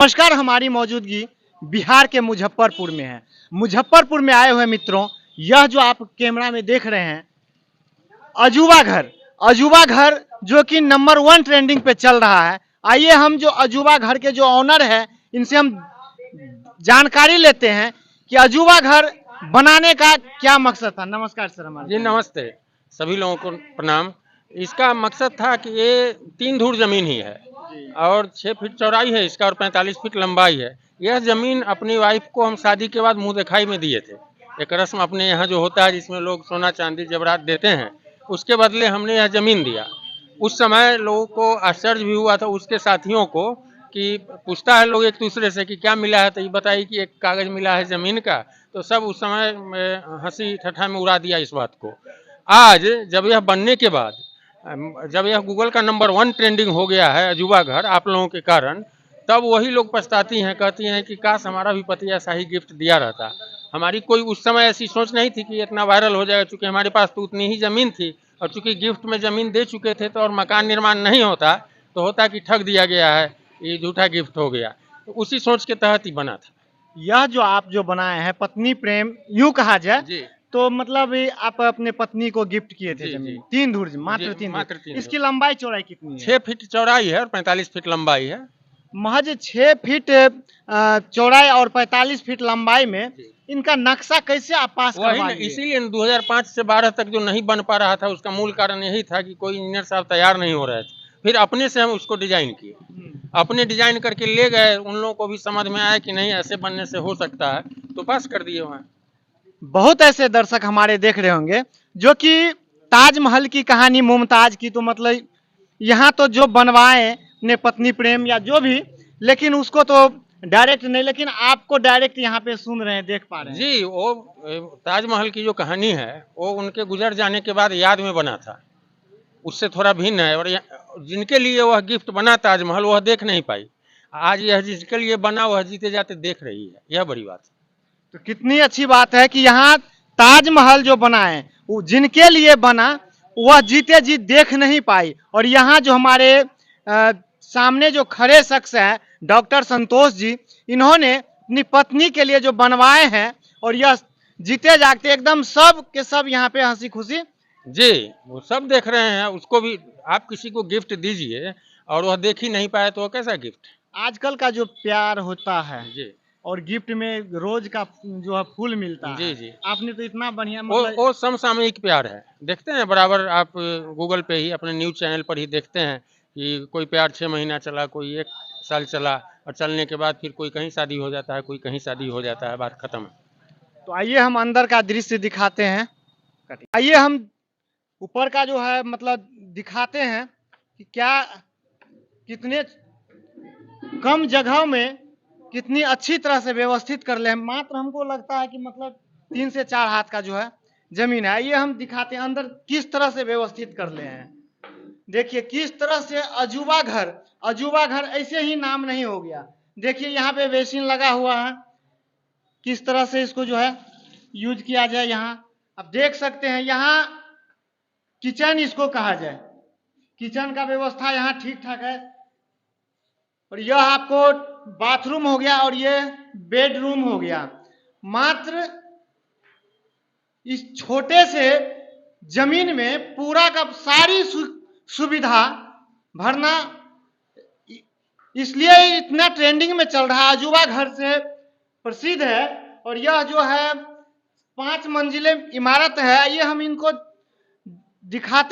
नमस्कार। हमारी मौजूदगी बिहार के मुजफ्फरपुर में है। मुजफ्फरपुर में आए हुए मित्रों, यह जो आप कैमरा में देख रहे हैं अजूबा घर जो कि नंबर 1 ट्रेंडिंग पे चल रहा है। आइए हम जो अजूबा घर के जो ऑनर है इनसे हम जानकारी लेते हैं कि अजूबा घर बनाने का क्या मकसद था। नमस्कार सर। हमारे जी नमस्ते, सभी लोगों को प्रणाम। इसका मकसद था कि ये 3 धूर जमीन ही है और 6 फीट चौड़ाई है इसका और 45 फीट लंबाई है। यह जमीन अपनी वाइफ को हम शादी के बाद मुंह दिखाई में दिए थे। एक रस्म अपने यहाँ जो होता है जिसमें लोग सोना चांदी जेवरात देते हैं, उसके बदले हमने यह जमीन दिया। उस समय लोगों को आश्चर्य भी हुआ था, उसके साथियों को, कि पूछता है लोग एक दूसरे से कि क्या मिला है, तो ये बताइए कि एक कागज मिला है जमीन का। तो सब उस समय हंसी ठट्ठा में उड़ा दिया इस बात को। आज जब यह बनने के बाद, जब यह गूगल का नंबर 1 ट्रेंडिंग हो गया है अजूबा घर आप लोगों के कारण, तब वही लोग पछताती हैं, कहती हैं कि काश हमारा भी पति ऐसा ही गिफ्ट दिया रहता। हमारी कोई उस समय ऐसी सोच नहीं थी कि इतना वायरल हो जाएगा, चूंकि हमारे पास तो उतनी ही जमीन थी और चूंकि गिफ्ट में जमीन दे चुके थे तो और मकान निर्माण नहीं होता तो होता कि ठग दिया गया है, ये झूठा गिफ्ट हो गया। तो उसी सोच के तहत ही बना था। यह जो आप जो बनाए हैं पत्नी प्रेम यूं कहा जाए जी तो मतलब ये आप अपने पत्नी को गिफ्ट किए थे जी जमीन। जी 3 धूर मात्र जी, 3 मात्र धूर। 3 इसकी धूर। लंबाई चौड़ाई कितनी है? 6 फीट चौड़ाई है और 45 फीट लंबाई है। महज 6 फीट चौड़ाई और 45 फीट लंबाई में जी। इनका नक्शा कैसे आप पास वही करवा न, लिए? इसीलिए 2005 से 12 तक जो नहीं बन पा रहा था उसका मूल कारण यही था कि कोई इंजीनियर साहब तैयार नहीं हो रहे थे। फिर अपने से हम उसको डिजाइन किए, अपने डिजाइन करके ले गए। उन लोगों को भी समझ में आया कि नहीं ऐसे बनने से हो सकता है, तो पास कर दिए वहाँ। बहुत ऐसे दर्शक हमारे देख रहे होंगे जो कि ताजमहल की कहानी मुमताज की, तो मतलब यहाँ तो जो बनवाए ने पत्नी प्रेम या जो भी, लेकिन उसको तो डायरेक्ट नहीं, लेकिन आपको डायरेक्ट यहाँ पे सुन रहे हैं, देख पा रहे हैं। जी, वो ताजमहल की जो कहानी है वो उनके गुजर जाने के बाद याद में बना था, उससे थोड़ा भिन्न है। और जिनके लिए वह गिफ्ट बना ताजमहल वह देख नहीं पाई, आज यह जिसके लिए बना वह जीते जाते देख रही है। यह बड़ी बात है। तो कितनी अच्छी बात है कि यहाँ ताजमहल जो बना है वो जिनके लिए बना वह जीते जी देख नहीं पाई। और यहाँ जो हमारे सामने जो खड़े शख्स हैं डॉक्टर संतोष जी, इन्होंने अपनी पत्नी के लिए जो बनवाए हैं और यह जीते जागते एकदम सब के सब यहाँ पे हंसी खुशी। जी, वो सब देख रहे हैं। उसको भी आप किसी को गिफ्ट दीजिए और वह देख ही नहीं पाए तो वह कैसा गिफ्ट? आजकल का जो प्यार होता है जी और गिफ्ट में रोज का जो है फूल मिलता जी है, जी, आपने तो इतना बढ़िया वो मतलब। वो समसामयिक प्यार है। देखते हैं बराबर आप गूगल पे ही अपने न्यूज़ चैनल पर ही देखते हैं कि कोई प्यार 6 महीना चला, कोई 1 साल चला और चलने के बाद फिर कोई कहीं शादी हो जाता है, कोई कहीं शादी हो जाता है, बात खत्म। तो आइए हम अंदर का दृश्य दिखाते हैं। आइए हम ऊपर का जो है मतलब दिखाते हैं कि क्या कितने कम जगह में कितनी अच्छी तरह से व्यवस्थित कर ले हैं। मात्र हमको लगता है कि मतलब 3 से 4 हाथ का जो है जमीन है। आइए हम दिखाते हैं अंदर किस तरह से व्यवस्थित कर ले हैं। देखिए किस तरह से अजूबा घर ऐसे ही नाम नहीं हो गया। देखिए यहाँ पे बेसिन लगा हुआ है, किस तरह से इसको जो है यूज किया जाए। यहाँ आप देख सकते हैं, यहाँ किचन इसको कहा जाए, किचन का व्यवस्था यहाँ ठीक ठाक है। और यह आपको बाथरूम हो गया और ये बेडरूम हो गया। मात्र इस छोटे से जमीन में पूरा का सारी सुविधा भरना, इसलिए इतना ट्रेंडिंग में चल रहा है, अजूबा घर से प्रसिद्ध है। और यह जो है 5 मंजिले इमारत है, ये हम इनको दिखाते